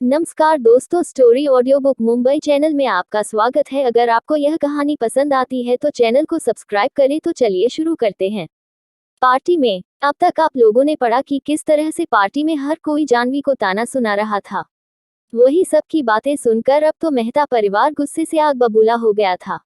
नमस्कार दोस्तों, story audio book Mumbai channel में आपका स्वागत है। अगर आपको यह कहानी पसंद आती है तो चैनल को सब्सक्राइब करें। तो चलिए शुरू करते हैं। पार्टी में अब तक आप लोगों ने पढ़ा कि किस तरह से पार्टी में हर कोई जाह्नवी को ताना सुना रहा था। वही सब की बातें सुनकर अब तो मेहता परिवार गुस्से से आग बबूला हो गया था।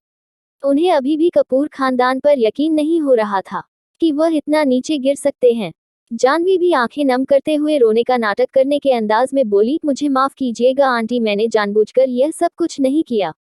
उन्हें अभी भी कपूर खानदान पर यकीन नहीं हो रहा था कि वह इतना नीचे गिर सकते हैं। जाह्नवी भी आंखें नम करते हुए रोने का नाटक करने के अंदाज में बोली, मुझे माफ कीजिएगा आंटी, मैंने जानबूझकर यह सब कुछ नहीं किया।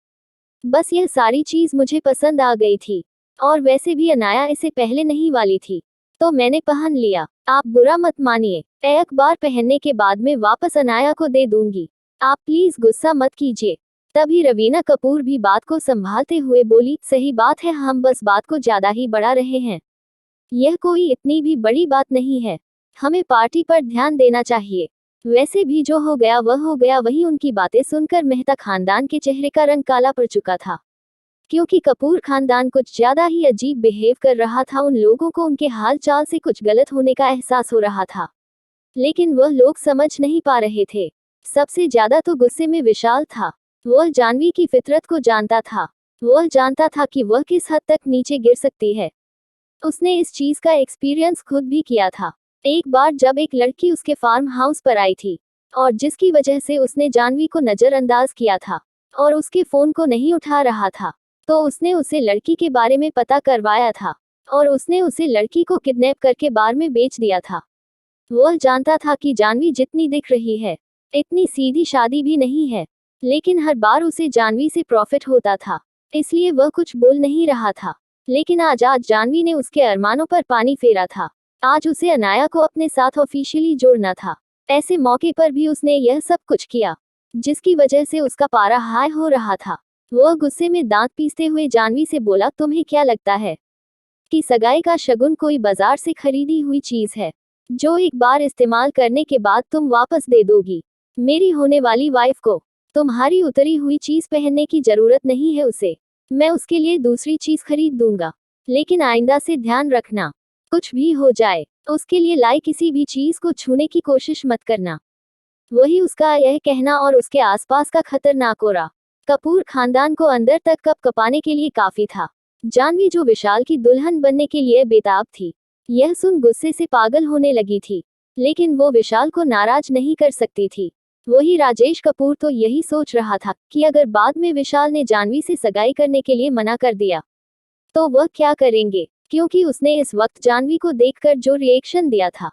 बस यह सारी चीज मुझे पसंद आ गई थी और वैसे भी अनाया इसे पहले नहीं वाली थी तो मैंने पहन लिया। आप बुरा मत मानिए, एक बार पहनने के बाद में वापस अनाया को दे दूंगी। आप प्लीज गुस्सा मत कीजिए। तभी रवीना कपूर भी बात को संभालते हुए बोली, सही बात है, हम बस बात को ज्यादा ही बढ़ा रहे हैं। यह कोई इतनी भी बड़ी बात नहीं है। हमें पार्टी पर ध्यान देना चाहिए। वैसे भी जो हो गया वह हो गया। वहीं उनकी बातें सुनकर मेहता खानदान के चेहरे का रंग काला पड़ चुका था, क्योंकि कपूर खानदान कुछ ज्यादा ही अजीब बिहेव कर रहा था। उन लोगों को उनके हाल चाल से कुछ गलत होने का एहसास हो रहा था, लेकिन वह लोग समझ नहीं पा रहे थे। सबसे ज्यादा तो गुस्से में विशाल था। वह जाह्नवी की फितरत को जानता था। वह जानता था कि वह किस हद तक नीचे गिर सकती है। उसने इस चीज का एक्सपीरियंस खुद भी किया था। एक बार जब एक लड़की उसके फार्म हाउस पर आई थी और जिसकी वजह से उसने जाह्नवी को नजरअंदाज किया था और उसके फोन को नहीं उठा रहा था, तो उसने उसे लड़की के बारे में पता करवाया था और उसने उसे लड़की को किडनैप करके बार में बेच दिया था। वह जानता था कि जाह्नवी जितनी दिख रही है इतनी सीधी शादी भी नहीं है, लेकिन हर बार उसे जाह्नवी से प्रॉफिट होता था, इसलिए वह कुछ बोल नहीं रहा था। लेकिन आज जाह्नवी ने उसके अरमानों पर पानी फेरा था। आज उसे अनाया को अपने साथ ऑफिशियली जोड़ना था। ऐसे मौके पर भी उसने यह सब कुछ किया जिसकी वजह से उसका पारा हाई हो रहा था। वह गुस्से में दांत पीसते हुए जाह्नवी से बोला, तुम्हें क्या लगता है कि सगाई का शगुन कोई बाजार से खरीदी हुई चीज है जो एक बार इस्तेमाल करने के बाद तुम वापस दे दोगी? मेरी होने वाली वाइफ को तुम्हारी उतरी हुई चीज पहनने की जरूरत नहीं है। उसे मैं उसके लिए दूसरी चीज खरीद दूंगा, लेकिन आइंदा से ध्यान रखना, कुछ भी हो जाए उसके लिए लाई किसी भी चीज को छूने की कोशिश मत करना। वही उसका यह कहना और उसके आसपास का खतरनाक ओरा कपूर खानदान को अंदर तक कप कपाने के लिए काफी था। जाह्नवी जो विशाल की दुल्हन बनने के लिए बेताब थी, यह सुन गुस्से से पागल होने लगी थी, लेकिन वो विशाल को नाराज नहीं कर सकती थी। वही राजेश कपूर तो यही सोच रहा था कि अगर बाद में विशाल ने जाह्नवी से सगाई करने के लिए मना कर दिया तो वह क्या करेंगे, क्योंकि उसने इस वक्त जाह्नवी को देखकर जो रिएक्शन दिया था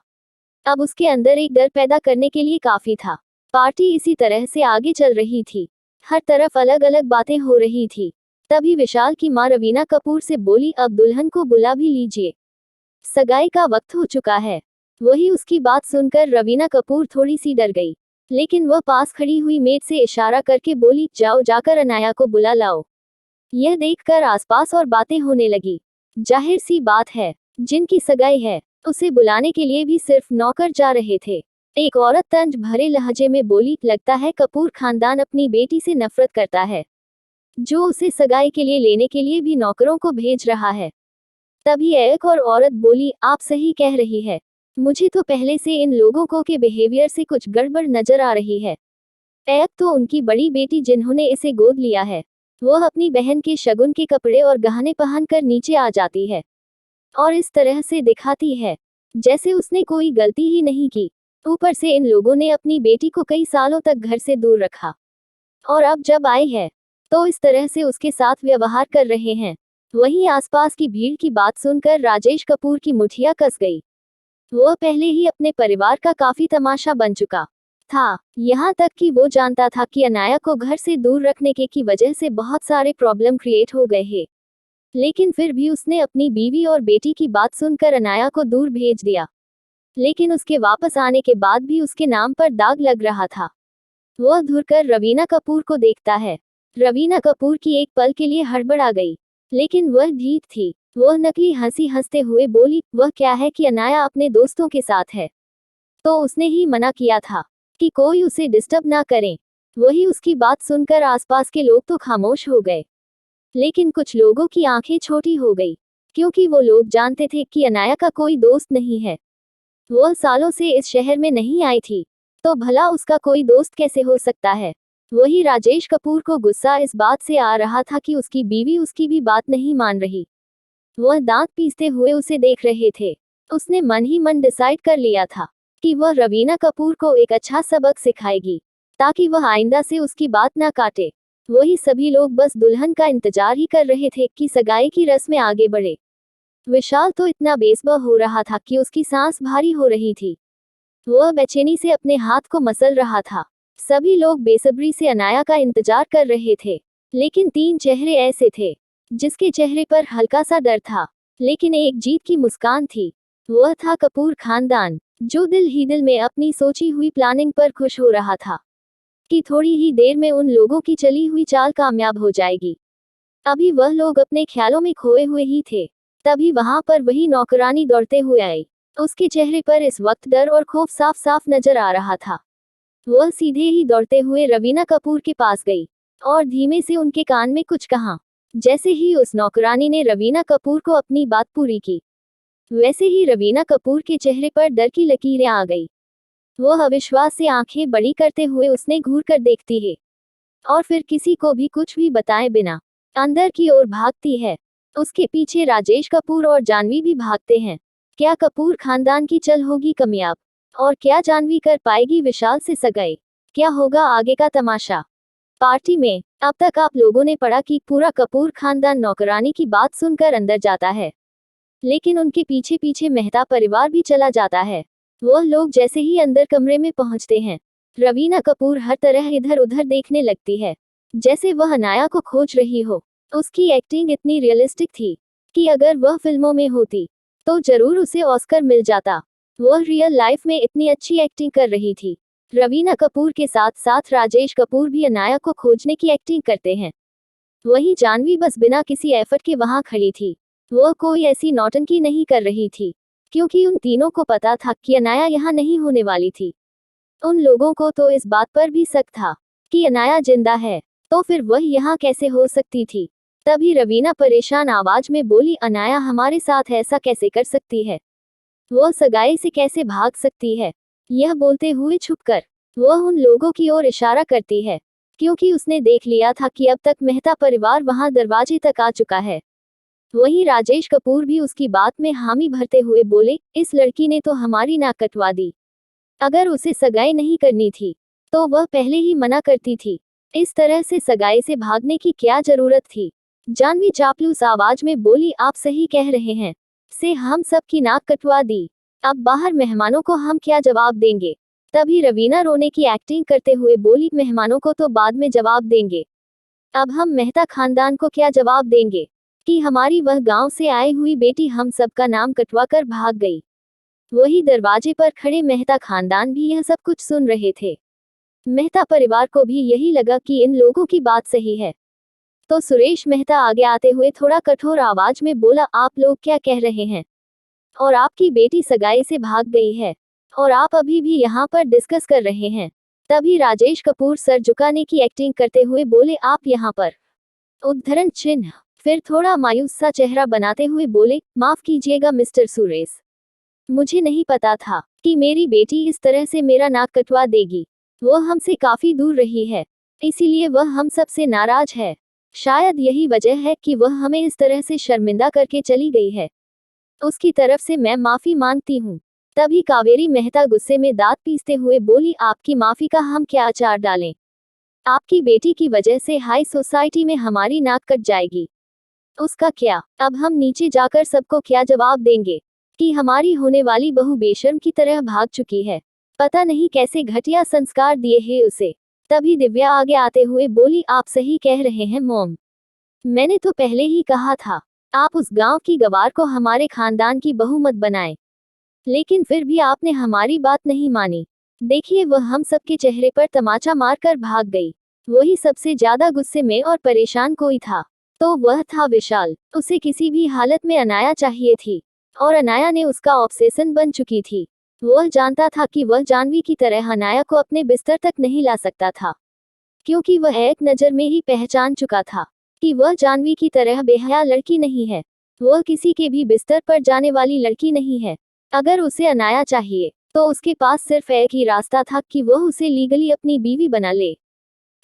अब उसके अंदर एक डर पैदा करने के लिए काफी था। पार्टी इसी तरह से आगे चल रही थी, हर तरफ अलग अलग बातें हो रही थी। तभी विशाल की मां रवीना कपूर से बोली, अब दुल्हन को बुला भी लीजिए, सगाई का वक्त हो चुका है। वही उसकी बात सुनकर रवीना कपूर थोड़ी सी डर गई, लेकिन वह पास खड़ी हुई मेड से इशारा करके बोली, जाओ जाकर अनाया को बुला लाओ। यह देखकर आसपास और बातें होने लगी। जाहिर सी बात है, जिनकी सगाई है उसे बुलाने के लिए भी सिर्फ नौकर जा रहे थे। एक औरत तंज भरे लहजे में बोली, लगता है कपूर खानदान अपनी बेटी से नफरत करता है, जो उसे सगाई के लिए लेने के लिए भी नौकरों को भेज रहा है। तभी एक और औरत बोली, आप सही कह रही है, मुझे तो पहले से इन लोगों को के बिहेवियर से कुछ गड़बड़ नजर आ रही है। एक तो उनकी बड़ी बेटी जिन्होंने इसे गोद लिया है, वह अपनी बहन के शगुन के कपड़े और गहने पहनकर नीचे आ जाती है और इस तरह से दिखाती है जैसे उसने कोई गलती ही नहीं की। ऊपर से इन लोगों ने अपनी बेटी को कई सालों तक घर से दूर रखा और अब जब आई है तो इस तरह से उसके साथ व्यवहार कर रहे हैं। वहीं आसपास की भीड़ की बात सुनकर राजेश कपूर की मुठिया कस गई। वह पहले ही अपने परिवार का काफी तमाशा बन चुका था, यहाँ तक कि वो जानता था कि अनाया को घर से दूर रखने के की वजह से बहुत सारे प्रॉब्लम क्रिएट हो गए हैं, लेकिन फिर भी उसने अपनी बीवी और बेटी की बात सुनकर अनाया को दूर भेज दिया। लेकिन उसके वापस आने के बाद भी उसके नाम पर दाग लग रहा था। वह घुरकर रवीना कपूर को देखता है। रवीना कपूर की एक पल के लिए हड़बड़ आ गई, लेकिन वह ढीठ थी। वह नकली हंसी हंसते हुए बोली, वह क्या है कि अनाया अपने दोस्तों के साथ है, तो उसने ही मना किया था कि कोई उसे डिस्टर्ब ना करे। वही उसकी बात सुनकर आसपास के लोग तो खामोश हो गए, लेकिन कुछ लोगों की आंखें छोटी हो गई, क्योंकि वो लोग जानते थे कि अनाया का कोई दोस्त नहीं है। वह सालों से इस शहर में नहीं आई थी, तो भला उसका कोई दोस्त कैसे हो सकता है। वही राजेश कपूर को गुस्सा इस बात से आ रहा था कि उसकी बीवी उसकी भी बात नहीं मान रही। वह दांत पीसते हुए उसे देख रहे थे। उसने मन ही मन डिसाइड कर लिया था कि वह रवीना कपूर को एक अच्छा सबक सिखाएगी, ताकि वह आइंदा से उसकी बात ना काटे। वही सभी लोग बस दुल्हन का इंतजार ही कर रहे थे कि सगाई की रस्में आगे बढ़े। विशाल तो इतना बेसब्र हो रहा था कि उसकी सांस भारी हो रही थी। वह बेचैनी से अपने हाथ को मसल रहा था। सभी लोग बेसब्री से अनाया का इंतजार कर रहे थे, लेकिन 3 चेहरे ऐसे थे जिसके चेहरे पर हल्का सा डर था, लेकिन एक जीत की मुस्कान थी। वह था कपूर खानदान, जो दिल ही दिल में अपनी सोची हुई प्लानिंग पर खुश हो रहा था कि थोड़ी ही देर में उन लोगों की चली हुई चाल कामयाब हो जाएगी। अभी वह लोग अपने ख्यालों में खोए हुए ही थे। तभी वहां पर वही नौकरानी दौड़ते हुए आई। उसके चेहरे पर इस वक्त डर और खौफ साफ साफ नजर आ रहा था। वह सीधे ही दौड़ते हुए रवीना कपूर के पास गई और धीमे से उनके कान में कुछ कहा। जैसे ही उस नौकरानी ने रवीना कपूर को अपनी बात पूरी की, वैसे ही रवीना कपूर के चेहरे पर डर की लकीरें आ गई। वह अविश्वास से आंखें बड़ी करते हुए उसने घूर कर देखती है और फिर किसी को भी कुछ भी बताए बिना अंदर की ओर भागती है। उसके पीछे राजेश कपूर और जानवी भी भागते हैं। क्या कपूर खानदान की चल होगी कामयाब? और क्या जानवी कर पाएगी विशाल से सगाई? क्या होगा आगे का तमाशा? पार्टी में अब तक आप लोगों ने पढ़ा कि पूरा कपूर खानदान नौकरानी की बात सुनकर अंदर जाता है, लेकिन उनके पीछे पीछे मेहता परिवार भी चला जाता है। वह लोग जैसे ही अंदर कमरे में पहुंचते हैं, रवीना कपूर हर तरह इधर उधर देखने लगती है, जैसे वह अनाया को खोज रही हो। उसकी एक्टिंग इतनी रियलिस्टिक थी कि अगर वह फिल्मों में होती तो जरूर उसे ऑस्कर मिल जाता। वह रियल लाइफ में इतनी अच्छी एक्टिंग कर रही थी। रवीना कपूर के साथ साथ राजेश कपूर भी अनाया को खोजने की एक्टिंग करते हैं। वहीं जानवी बस बिना किसी एफर्ट के वहां खड़ी थी। वह कोई ऐसी नौटंकी नहीं कर रही थी, क्योंकि उन तीनों को पता था कि अनाया यहाँ नहीं होने वाली थी। उन लोगों को तो इस बात पर भी शक था कि अनाया जिंदा है, तो फिर वह यहाँ कैसे हो सकती थी। तभी रवीना परेशान आवाज में बोली, अनाया हमारे साथ ऐसा कैसे कर सकती है? वह सगाई से कैसे भाग सकती है? यह बोलते हुए छुपकर वह उन लोगों की ओर इशारा करती है, क्योंकि उसने देख लिया था कि अब तक मेहता परिवार वहां दरवाजे तक आ चुका है। वहीं राजेश कपूर भी उसकी बात में हामी भरते हुए बोले, इस लड़की ने तो हमारी नाक कटवा दी। अगर उसे सगाई नहीं करनी थी तो वह पहले ही मना करती थी। इस तरह से सगाई से भागने की क्या जरूरत थी? जानवी चापलूस आवाज में बोली, आप सही कह रहे हैं, से हम सब की नाक कटवा दी। अब बाहर मेहमानों को हम क्या जवाब देंगे? तभी रवीना रोने की एक्टिंग करते हुए बोली, मेहमानों को तो बाद में जवाब देंगे, अब हम मेहता खानदान को क्या जवाब देंगे कि हमारी वह गांव से आई हुई बेटी हम सबका नाम कटवा कर भाग गई। वही दरवाजे पर खड़े मेहता खानदान भी यह सब कुछ सुन रहे थे। मेहता परिवार को भी यही लगा कि इन लोगों की बात सही है। तो सुरेश मेहता आगे आते हुए थोड़ा कठोर आवाज में बोला, आप लोग क्या कह रहे हैं? और आपकी बेटी सगाई से भाग गई है और आप अभी भी यहाँ पर डिस्कस कर रहे हैं। तभी राजेश कपूर सर झुकाने की एक्टिंग करते हुए बोले, आप यहाँ पर? उद्धरण चिन्ह। फिर थोड़ा मायूस सा चेहरा बनाते हुए बोले, माफ कीजिएगा मिस्टर सुरेश, मुझे नहीं पता था कि मेरी बेटी इस तरह से मेरा नाक कटवा देगी। वह हमसे काफी दूर रही है, इसीलिए वह हम सब से नाराज है। शायद यही वजह है कि वह हमें इस तरह से शर्मिंदा करके चली गई है। उसकी तरफ से मैं माफी मांगती हूँ। तभी कावेरी मेहता गुस्से में दांत पीसते हुए बोली, आपकी माफी का हम क्या अचार डालें? आपकी बेटी की वजह से हाई सोसाइटी में हमारी नाक कट जाएगी, उसका क्या? अब हम नीचे जाकर सबको क्या जवाब देंगे कि हमारी होने वाली बहू बेशर्म की तरह भाग चुकी है? पता नहीं कैसे घटिया संस्कार दिए हैं उसे। तभी दिव्या आगे आते हुए बोली, आप सही कह रहे हैं मॉम, मैंने तो पहले ही कहा था आप उस गांव की गवार को हमारे खानदान की बहू मत बनाएं, लेकिन फिर भी आपने हमारी बात नहीं मानी। देखिए वह हम सबके चेहरे पर तमाचा मारकर भाग गई। वही सबसे ज्यादा गुस्से में और परेशान कोई था तो वह था विशाल। उसे किसी भी हालत में अनाया चाहिए थी और अनाया ने उसका ऑब्सेशन बन चुकी थी। वह जानता था कि वह जानवी की तरह अनाया को अपने बिस्तर तक नहीं ला सकता था, क्योंकि वह एक नज़र में ही पहचान चुका था कि वह जानवी की तरह बेहया लड़की नहीं है। वह किसी के भी बिस्तर पर जाने वाली लड़की नहीं है। अगर उसे अनाया चाहिए तो उसके पास सिर्फ एक ही रास्ता था कि वह उसे लीगली अपनी बीवी बना ले।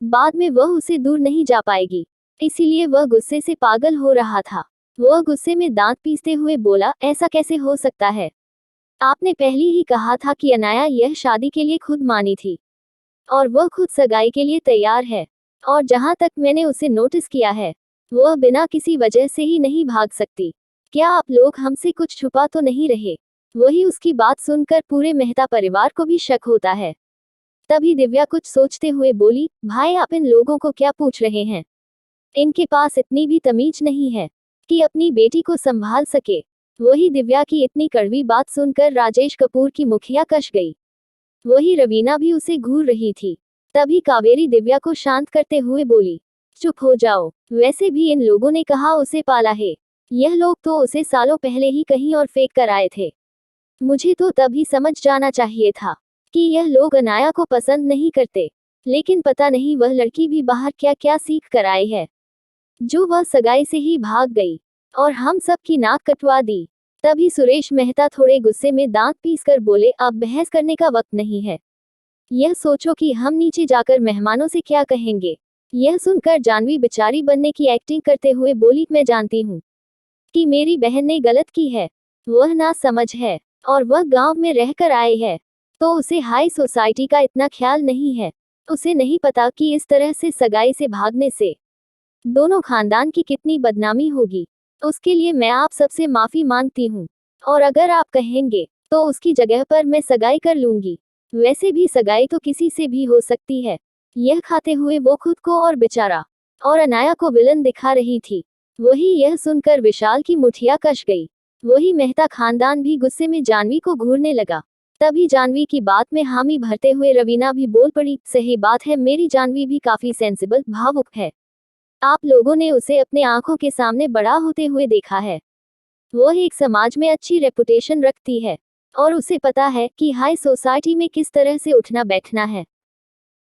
बाद में वह उसे दूर नहीं जा पाएगी, इसीलिए वह गुस्से से पागल हो रहा था। वह गुस्से में दांत पीसते हुए बोला, ऐसा कैसे हो सकता है? आपने पहले ही कहा था कि अनाया यह शादी के लिए खुद मानी थी और वह खुद सगाई के लिए तैयार है। और जहां तक मैंने उसे नोटिस किया है, वह बिना किसी वजह से ही नहीं भाग सकती। क्या आप लोग हमसे कुछ छुपा तो नहीं रहे? वही उसकी बात सुनकर पूरे मेहता परिवार को भी शक होता है। तभी दिव्या कुछ सोचते हुए बोली, भाई आप इन लोगों को क्या पूछ रहे हैं? इनके पास इतनी भी तमीज नहीं है कि अपनी बेटी को संभाल सके। वही दिव्या की इतनी कड़वी बात सुनकर राजेश कपूर की मुखिया कश गई। वही रवीना भी उसे घूर रही थी। तभी कावेरी दिव्या को शांत करते हुए बोली, चुप हो जाओ, वैसे भी इन लोगों ने कहा उसे पाला है। यह लोग तो उसे सालों पहले ही कहीं और फेंक कर आए थे। मुझे तो तभी समझ जाना चाहिए था कि यह लोग अनाया को पसंद नहीं करते, लेकिन पता नहीं वह लड़की भी बाहर क्या क्या सीख कर आई है, जो वह सगाई से ही भाग गई और हम सब की नाक कटवा दी। तभी सुरेश मेहता थोड़े गुस्से में दांत पीसकर बोले, अब बहस करने का वक्त नहीं है। यह सोचो कि हम नीचे जाकर मेहमानों से क्या कहेंगे। यह सुनकर जानवी बेचारी बनने की एक्टिंग करते हुए बोली, मैं जानती हूँ कि मेरी बहन ने गलत की है। वह ना समझ है और वह गांव में रहकर आए है, तो उसे हाई सोसाइटी का इतना ख्याल नहीं है। उसे नहीं पता कि इस तरह से सगाई से भागने से दोनों खानदान की कितनी बदनामी होगी। उसके लिए मैं आप सबसे माफी मांगती हूँ, और अगर आप कहेंगे तो उसकी जगह पर मैं सगाई कर लूंगी। वैसे भी सगाई तो किसी से भी हो सकती है। यह खाते हुए वो खुद को और बेचारा और अनाया को विलन दिखा रही थी। वही यह सुनकर विशाल की मुठिया कश गई। वही मेहता खानदान भी गुस्से में जानवी को घूरने लगा। तभी जानवी की बात में हामी भरते हुए रवीना भी बोल पड़ी, सही बात है, मेरी जानवी भी काफी सेंसिबल भावुक है। आप लोगों ने उसे अपने आंखों के सामने बड़ा होते हुए देखा है। वह एक समाज में अच्छी रेपुटेशन रखती है और उसे पता है कि हाई सोसाइटी में किस तरह से उठना बैठना है,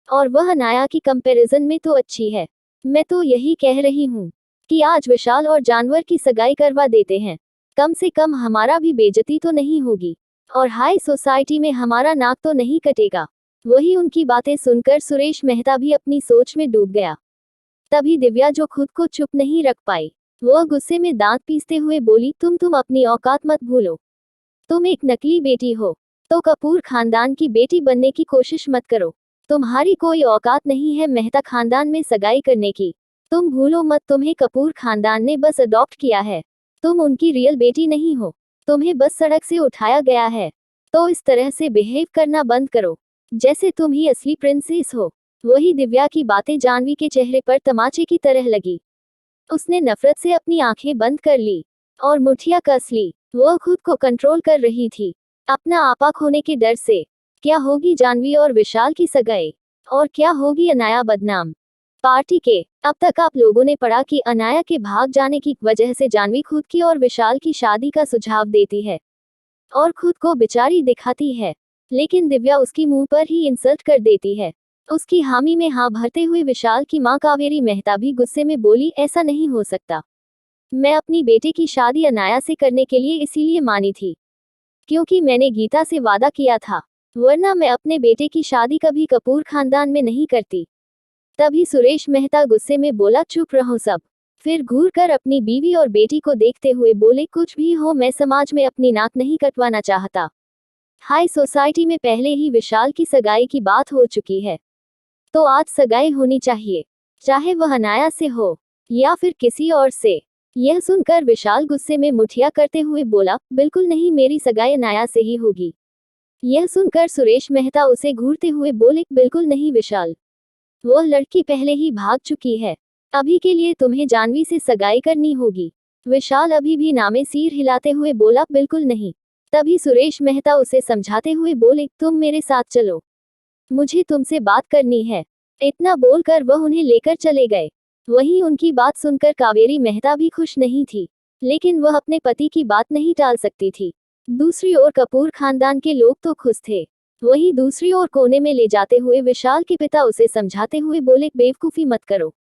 और वह अनाया की कंपैरिजन में तो अच्छी है। मैं तो यही कह रही हूँ कि आज विशाल और जानवर की सगाई करवा देते हैं। कम से कम हमारा भी बेइज्जती तो नहीं होगी और हाई सोसाइटी में हमारा नाक तो नहीं कटेगा। वही उनकी बातें सुनकर सुरेश मेहता भी अपनी सोच में डूब गया। तभी दिव्या जो खुद को चुप नहीं रख पाई, वह गुस्से में दांत पीसते हुए बोली, तुम अपनी औकात मत भूलो। तुम एक नकली बेटी हो, तो कपूर खानदान की बेटी बनने की कोशिश मत करो। तुम्हारी कोई औकात नहीं है मेहता खानदान में सगाई करने की। तुम भूलो मत, तुम्हें कपूर खानदान ने बस अडॉप्ट किया है। तुम उनकी रियल बेटी नहीं हो। तुम्हें बस सड़क से उठाया गया है। तो इस तरह से बिहेव करना बंद करो, जैसे तुम ही असली प्रिंसेस हो। वही दिव्या की बातें जानवी के चेहरे पर तमाचे की तरह लगी। उसने नफरत से अपनी आंखें बंद कर ली और मुठिया कस ली। वह खुद को कंट्रोल कर रही थी, अपना आपा खोने के डर से। क्या होगी जानवी और विशाल की सगाई, और क्या होगी अनाया बदनाम पार्टी के। अब तक आप लोगों ने पढ़ा कि अनाया के भाग जाने की वजह से जानवी खुद की और विशाल की शादी का सुझाव देती है और खुद को बेचारी दिखाती है, लेकिन दिव्या उसकी मुंह पर ही इंसल्ट कर देती है। उसकी हामी में हाँ भरते हुए विशाल की मां कावेरी मेहता भी गुस्से में बोली, ऐसा नहीं हो सकता। मैं अपनी बेटे की शादी अनाया से करने के लिए इसीलिए मानी थी क्योंकि मैंने गीता से वादा किया था, वरना मैं अपने बेटे की शादी कभी कपूर खानदान में नहीं करती। तभी सुरेश मेहता गुस्से में बोला, चुप रहो सब। फिर घूर कर अपनी बीवी और बेटी को देखते हुए बोले, कुछ भी हो मैं समाज में अपनी नाक नहीं कटवाना चाहता। हाई सोसाइटी में पहले ही विशाल की सगाई की बात हो चुकी है, तो आज सगाई होनी चाहिए, चाहे वह अनाया से हो या फिर किसी और से। यह सुनकर विशाल गुस्से में मुठिया करते हुए बोला, बिल्कुल नहीं, मेरी सगाई अनाया से ही होगी। यह सुनकर सुरेश मेहता उसे घूरते हुए बोले, बिल्कुल नहीं विशाल, वह लड़की पहले ही भाग चुकी है। अभी के लिए तुम्हें जानवी से सगाई करनी होगी। विशाल अभी भी नामे सिर हिलाते हुए बोला, बिल्कुल नहीं। तभी सुरेश मेहता उसे समझाते हुए बोले, तुम मेरे साथ चलो, मुझे तुमसे बात करनी है। इतना बोलकर वह उन्हें लेकर चले गए। वहीं उनकी बात सुनकर कावेरी मेहता भी खुश नहीं थी, लेकिन वह अपने पति की बात नहीं टाल सकती थी। दूसरी ओर कपूर खानदान के लोग तो खुश थे। वहीं दूसरी ओर कोने में ले जाते हुए विशाल के पिता उसे समझाते हुए बोले, बेवकूफी मत करो।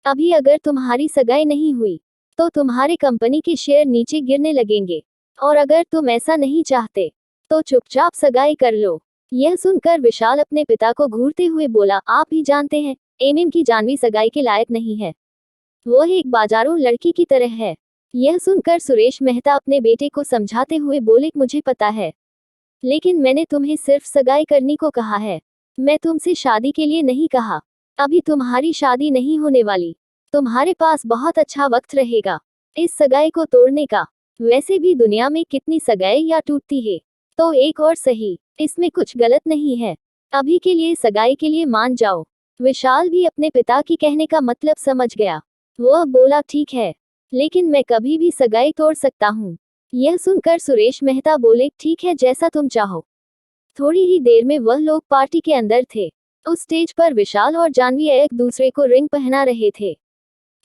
अभी अगर तुम्हारी सगाई नहीं हुई तो तुम्हारे कंपनी के शेयर नीचे गिरने लगेंगे, और अगर तुम ऐसा नहीं चाहते तो चुपचाप सगाई कर लो। यह सुनकर विशाल अपने पिता को घूरते हुए बोला, आप ही जानते हैं एमएम की जानवी सगाई के लायक नहीं है। वो एक बाजारू लड़की की तरह है। यह सुनकर सुरेश मेहता अपने बेटे को समझाते हुए बोले, मुझे पता है, लेकिन मैंने तुम्हें सिर्फ सगाई करने को कहा है। मैं तुमसे शादी के लिए नहीं कहा। अभी तुम्हारी शादी नहीं होने वाली। तुम्हारे पास बहुत अच्छा वक्त रहेगा इस सगाई को तोड़ने का। वैसे भी दुनिया में कितनी सगाई या टूटती है, तो एक और सही, इसमें कुछ गलत नहीं है। अभी के लिए सगाई के लिए मान जाओ। विशाल भी अपने पिता की कहने का मतलब समझ गया। वह बोला, ठीक है, लेकिन मैं कभी भी सगाई तोड़ सकता हूँ। यह सुनकर सुरेश मेहता बोले, ठीक है, जैसा तुम चाहो। थोड़ी ही देर में वह लोग पार्टी के अंदर थे। उस स्टेज पर विशाल और जानवी एक दूसरे को रिंग पहना रहे थे।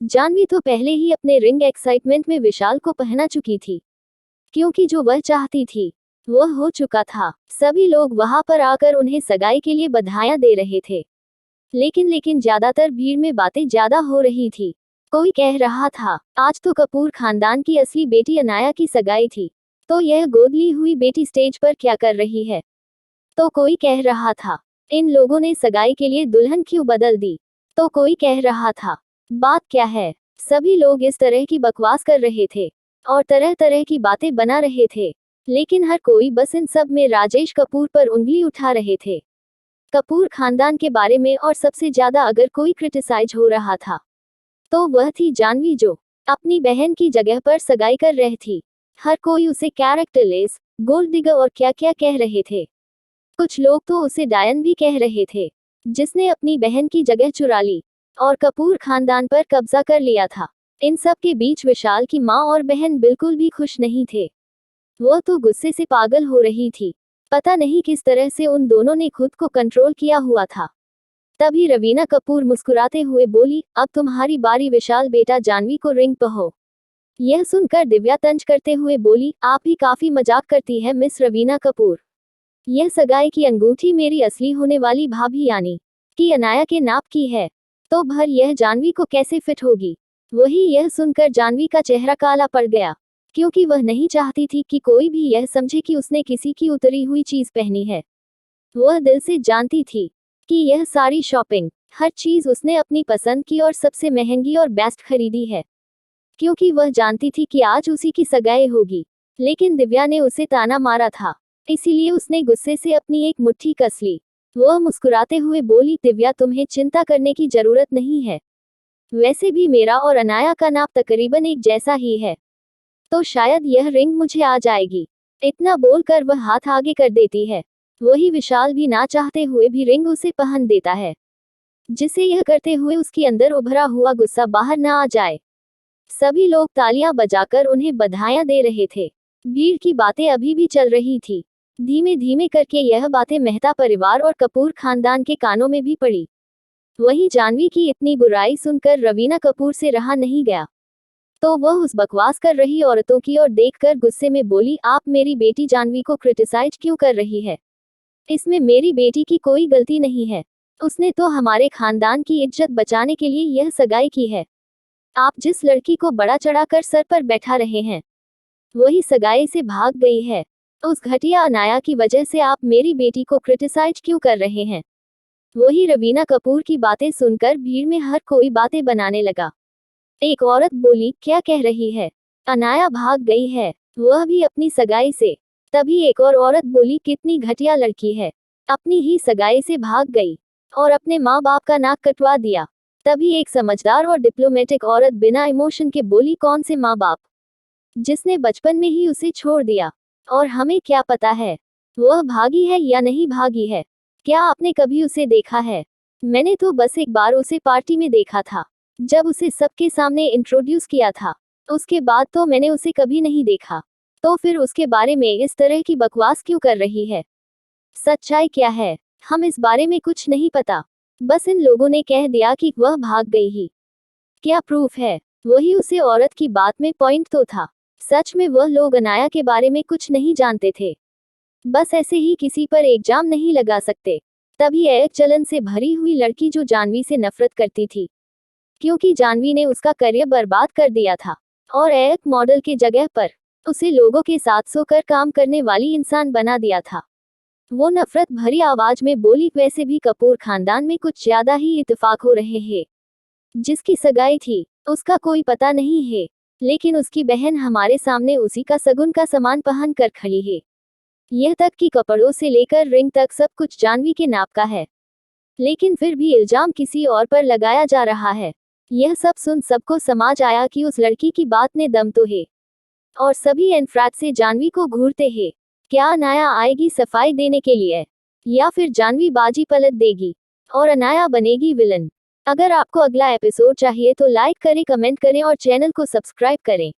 जानवी तो पहले ही अपने रिंग एक्साइटमेंट में विशाल को पहना चुकी थी, क्योंकि जो वह चाहती थी वह हो चुका था। सभी लोग वहां पर आकर उन्हें सगाई के लिए बधाइयां दे रहे थे, लेकिन ज्यादातर भीड़ में बातें ज्यादा हो रही थी। कोई कह रहा था, आज तो कपूर खानदान की असली बेटी अनाया की सगाई थी, तो यह गोद ली हुई बेटी स्टेज पर क्या कर रही है। तो कोई कह रहा था, इन लोगों ने सगाई के लिए दुल्हन क्यों बदल दी। तो कोई कह रहा था, बात क्या है। सभी लोग इस तरह की बकवास कर रहे थे और तरह तरह की बातें बना रहे थे, लेकिन हर कोई बस इन सब में राजेश कपूर पर उंगली उठा रहे थे, कपूर खानदान के बारे में। और सबसे ज्यादा अगर कोई क्रिटिसाइज हो रहा था तो वह थी जानवी, जो अपनी बहन की जगह पर सगाई कर रही थी। हर कोई उसे कैरेक्टरलेस, गोल्ड डिगर और क्या क्या कह रहे थे। कुछ लोग तो उसे डायन भी कह रहे थे, जिसने अपनी बहन की जगह चुरा ली और कपूर खानदान पर कब्जा कर लिया था। इन सब के बीच विशाल की माँ और बहन बिल्कुल भी खुश नहीं थे। वह तो गुस्से से पागल हो रही थी। पता नहीं किस तरह से उन दोनों ने खुद को कंट्रोल किया हुआ था। तभी रवीना कपूर मुस्कुराते हुए बोली, अब तुम्हारी बारी विशाल बेटा, जानवी को रिंग पहो। यह सुनकर दिव्या तंज करते हुए बोली, आप ही काफी मजाक करती है मिस रवीना कपूर। यह सगाई की अंगूठी मेरी असली होने वाली भाभी यानी कि अनाया के नाप की है, तो भर यह जानवी को कैसे फिट होगी। वही यह सुनकर जानवी का चेहरा काला पड़ गया, क्योंकि वह नहीं चाहती थी कि कोई भी यह समझे कि उसने किसी की उतरी हुई चीज पहनी है। वह दिल से जानती थी कि यह सारी शॉपिंग, हर चीज उसने अपनी पसंद की और सबसे महंगी और बेस्ट खरीदी है, क्योंकि वह जानती थी कि आज उसी की सगाई होगी। लेकिन दिव्या ने उसे ताना मारा था, इसीलिए उसने गुस्से से अपनी एक मुट्ठी कस ली। वह मुस्कुराते हुए बोली, दिव्या, तुम्हें चिंता करने की जरूरत नहीं है। वैसे भी मेरा और अनाया का नाप तकरीबन एक जैसा ही है, तो शायद यह रिंग मुझे आ जाएगी। इतना बोलकर वह हाथ आगे कर देती है। वही विशाल भी ना चाहते हुए भी रिंग उसे पहन देता है, जिसे यह करते हुए उसके अंदर उभरा हुआ गुस्सा बाहर ना आ जाए। सभी लोग तालियां बजाकर उन्हें बधाइयां दे रहे थे। भीड़ की बातें अभी भी चल रही थी। धीमे धीमे करके यह बातें मेहता परिवार और कपूर खानदान के कानों में भी पड़ी। वहीं जानवी की इतनी बुराई सुनकर रवीना कपूर से रहा नहीं गया, तो वह उस बकवास कर रही औरतों की ओर देखकर गुस्से में बोली, आप मेरी बेटी जानवी को क्रिटिसाइज क्यों कर रही है। इसमें मेरी बेटी की कोई गलती नहीं है। उसने तो हमारे खानदान की इज्जत बचाने के लिए यह सगाई की है। आप जिस लड़की को बड़ा चढ़ाकर सर पर बैठा रहे हैं, वही सगाई से भाग गई है। उस घटिया अनाया की वजह से आप मेरी बेटी को क्रिटिसाइज क्यों कर रहे हैं। वही रवीना कपूर की बातें सुनकर भीड़ में हर कोई बातें बनाने लगा। एक औरत बोली, क्या कह रही है, अनाया भाग गई है, वह भी अपनी सगाई से। तभी एक और औरत बोली, कितनी घटिया लड़की है, अपनी ही सगाई से भाग गई और अपने माँ बाप का नाक कटवा दिया। तभी एक समझदार और डिप्लोमेटिक औरत बिना इमोशन के बोली, कौन से माँ बाप, जिसने बचपन में ही उसे छोड़ दिया, और हमें क्या पता है वह भागी है या नहीं भागी है। क्या आपने कभी उसे देखा है। मैंने तो बस एक बार उसे पार्टी में देखा था, जब उसे सबके सामने इंट्रोड्यूस किया था। उसके बाद तो मैंने उसे कभी नहीं देखा। तो फिर उसके बारे में इस तरह की बकवास क्यों कर रही है। सच्चाई क्या है, हम इस बारे में कुछ नहीं पता। बस इन लोगों ने कह दिया कि वह भाग गई ही। क्या प्रूफ है। वही उसे औरत की बात में पॉइंट तो था। सच में वह लोग अनाया के बारे में कुछ नहीं जानते थे। बस ऐसे ही किसी पर इल्जाम नहीं लगा सकते। तभी एक चलन से भरी हुई लड़की जो जानवी से नफरत करती थी, क्योंकि जानवी ने उसका करियर बर्बाद कर दिया था और एक मॉडल के जगह पर उसे लोगों के साथ सोकर काम करने वाली इंसान बना दिया था। वो नफरत भरी आवाज में बोली, वैसे भी कपूर खानदान में कुछ ज्यादा ही इत्तेफाक हो रहे हैं। जिसकी सगाई थी उसका कोई पता नहीं है, लेकिन उसकी बहन हमारे सामने उसी का सगुन का सामान पहन कर खड़ी है। यह तक कि कपड़ों से लेकर रिंग तक सब कुछ जानवी के नाप का है, लेकिन फिर भी इल्जाम किसी और पर लगाया जा रहा है। यह सब सुन सबको समझ आया कि उस लड़की की बात ने दम तो है, और सभी एनफ्रैट से जानवी को घूरते हैं। क्या अनाया आएगी सफाई देने के लिए, या फिर जानवी बाजी पलट देगी और अनाया बनेगी विलन? अगर आपको अगला एपिसोड चाहिए तो लाइक करें, कमेंट करें और चैनल को सब्सक्राइब करें।